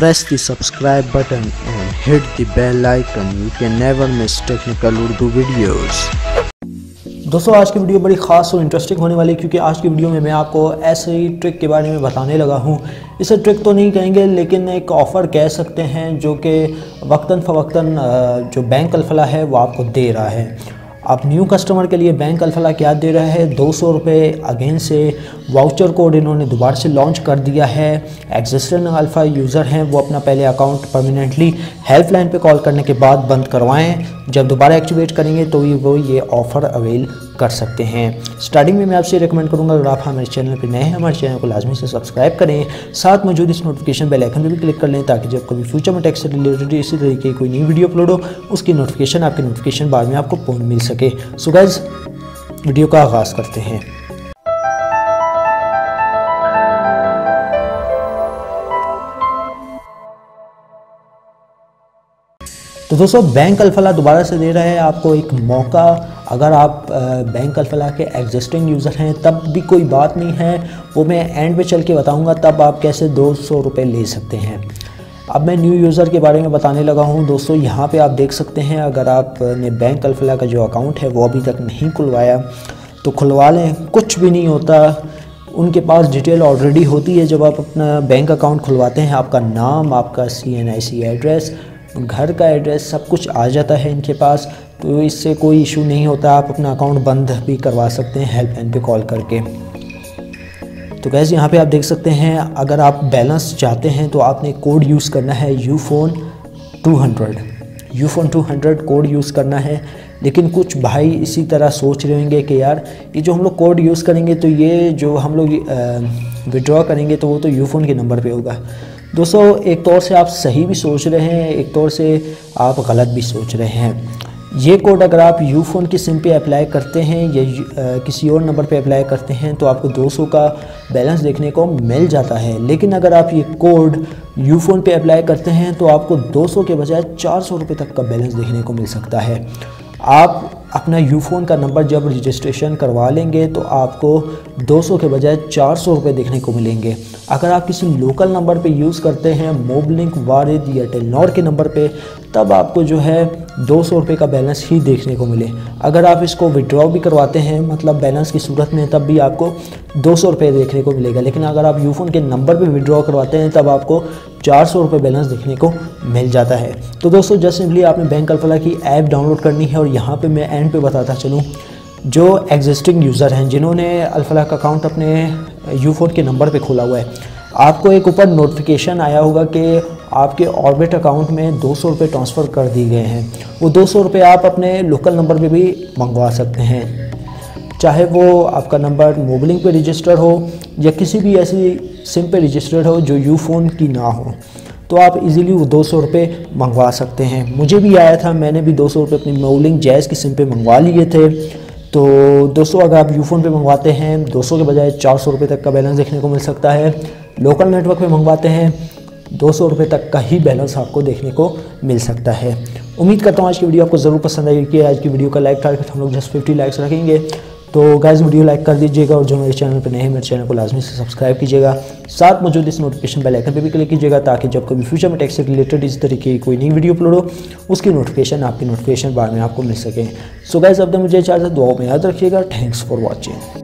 Press the subscribe button and hit the bell icon. You can never miss technical Urdu videos. दोस्तों आज की video बड़ी ख़ास और इंटरेस्टिंग होने वाली है, क्योंकि आज की वीडियो में मैं आपको ऐसे ही ट्रिक के बारे में बताने लगा हूँ। इसे ट्रिक तो नहीं कहेंगे, लेकिन एक ऑफ़र कह सकते हैं, जो कि वक्तन फ़वक्तन जो बैंक अल-फलाह है वो आपको दे रहा है। आप न्यू कस्टमर के लिए बैंक अल-फलाह क्या दे रहा है, 200 रुपये अगेन से वाउचर कोड इन्होंने दोबारा से लॉन्च कर दिया है। एग्जिस्टिंग अल्फ़ा यूज़र हैं वो अपना पहले अकाउंट परमानेंटली हेल्पलाइन पे कॉल करने के बाद बंद करवाएं, जब दोबारा एक्टिवेट करेंगे तो वो ये ऑफ़र अवेल कर सकते हैं। स्टार्टिंग में मैं आपसे रिकमेंड करूंगा, अगर आप हमारे चैनल पर नए हैं, हमारे चैनल को लाजमी से सब्सक्राइब करें, साथ मौजूद इस नोटिफिकेशन बेल आइकन पर भी क्लिक कर लें, ताकि जब कभी फ्यूचर में टेक से रिलेटेड इसी तरीके की कोई नई वीडियो अपलोड हो उसकी नोटिफिकेशन आपके नोटिफिकेशन बार में आपको फ़ोन मिल सके। सो गाइस वीडियो का आगाज़ करते हैं। तो दोस्तों बैंक अल-फलाह दोबारा से दे रहा है आपको एक मौका। अगर आप बैंक अल-फलाह के एग्जिस्टिंग यूज़र हैं तब भी कोई बात नहीं है, वो मैं एंड पे चल के बताऊंगा तब आप कैसे 200 रुपये ले सकते हैं। अब मैं न्यू यूज़र के बारे में बताने लगा हूं। दोस्तों यहाँ पे आप देख सकते हैं, अगर आपने बैंक अल-फलाह का जो अकाउंट है वो अभी तक नहीं खुलवाया तो खुलवा लें, कुछ भी नहीं होता। उनके पास डिटेल ऑलरेडी होती है। जब आप अपना बैंक अकाउंट खुलवाते हैं, आपका नाम, आपका CNIC एड्रेस, घर का एड्रेस, सब कुछ आ जाता है इनके पास, तो इससे कोई इशू नहीं होता। आप अपना अकाउंट बंद भी करवा सकते हैं हेल्पलाइन पे कॉल करके। तो गैस यहाँ पे आप देख सकते हैं, अगर आप बैलेंस चाहते हैं तो आपने कोड यूज़ करना है यूफ़ोन 200 कोड यूज़ करना है। लेकिन कुछ भाई इसी तरह सोच रहे होंगे कि यार ये जो हम लोग कोड यूज़ करेंगे तो ये जो हम लोग विड्रॉ करेंगे तो वो तो यूफ़ोन के नंबर पे होगा। दोस्तों एक तौर से आप सही भी सोच रहे हैं, एक तौर से आप गलत भी सोच रहे हैं। ये कोड अगर आप यूफ़ोन की सिम पे अप्लाई करते हैं या किसी और नंबर पे अप्लाई करते हैं तो आपको 200 का बैलेंस देखने को मिल जाता है। लेकिन अगर आप ये कोड यूफ़ोन पे अप्लाई करते हैं तो आपको 200 के बजाय 400 रुपये तक का बैलेंस देखने को मिल सकता है। आप अपना यूफ़ोन का नंबर जब रजिस्ट्रेशन करवा लेंगे तो आपको 200 के बजाय 400 रुपये देखने को मिलेंगे। अगर आप किसी लोकल नंबर पे यूज़ करते हैं, मोबलिंक, वारिद या टेलीनॉर के नंबर पे, तब आपको जो है 200 रुपये का बैलेंस ही देखने को मिले। अगर आप इसको विड्रॉ भी करवाते हैं, मतलब बैलेंस की सूरत में, तब भी आपको 200 रुपये देखने को मिलेगा। लेकिन अगर आप यूफ़ोन के नंबर पे विड्रॉ करवाते हैं तब आपको 400 रुपये बैलेंस देखने को मिल जाता है। तो दोस्तों जस्ट सिंपली आपने बैंक अल-फलाह की ऐप डाउनलोड करनी है, और यहाँ पे मैं एंड पे बताता चलूँ, जो एग्जिस्टिंग यूज़र हैं जिन्होंने अल-फलाह का अकाउंट अपने यूफ़ोन के नंबर पे खोला हुआ है, आपको एक ऊपर नोटिफिकेशन आया होगा कि आपके ऑर्बिट अकाउंट में 200 रुपये ट्रांसफ़र कर दिए गए हैं। वो 200 रुपये आप अपने लोकल नंबर पे भी मंगवा सकते हैं, चाहे वो आपका नंबर मोबलिंक पे रजिस्टर्ड हो या किसी भी ऐसी सिम पे रजिस्टर्ड हो जो यूफ़ोन की ना हो, तो आप इजीली वो 200 रुपये मंगवा सकते हैं। मुझे भी आया था, मैंने भी 200 रुपये अपनी मोबलिंक जैज़ की सिम पे मंगवा लिए थे। तो दोस्तों अगर आप यूफ़ोन पे मंगवाते हैं 200 के बजाय 400 रुपये तक का बैलेंस देखने को मिल सकता है। लोकल नेटवर्क पे मंगवाते हैं 200 रुपये तक का ही बैलेंस आपको देखने को मिल सकता है। उम्मीद करता हूँ आज की वीडियो आपको ज़रूर पसंद आएगी। आज की वीडियो का लाइक टारगेट हम लोग जस्ट 50 लाइक्स रखेंगे, तो गाइस वीडियो लाइक कर दीजिएगा, और जो मेरे चैनल पर नए हैं मेरे चैनल को लाजमी से सब्सक्राइब कीजिएगा, साथ मौजूद इस नोटिफिकेशन बेल आइकन पे भी क्लिक कीजिएगा, ताकि जब कभी फ्यूचर में टेक से रिलेटेड इस तरीके की कोई नई वीडियो अपलोड हो उसकी नोटिफिकेशन आपकी नोटिफिकेशन बार में आपको मिल सके। सो गाइस अब तक मुझे इजाज़त, दुआओं में याद रखिएगा। Thanks for watching.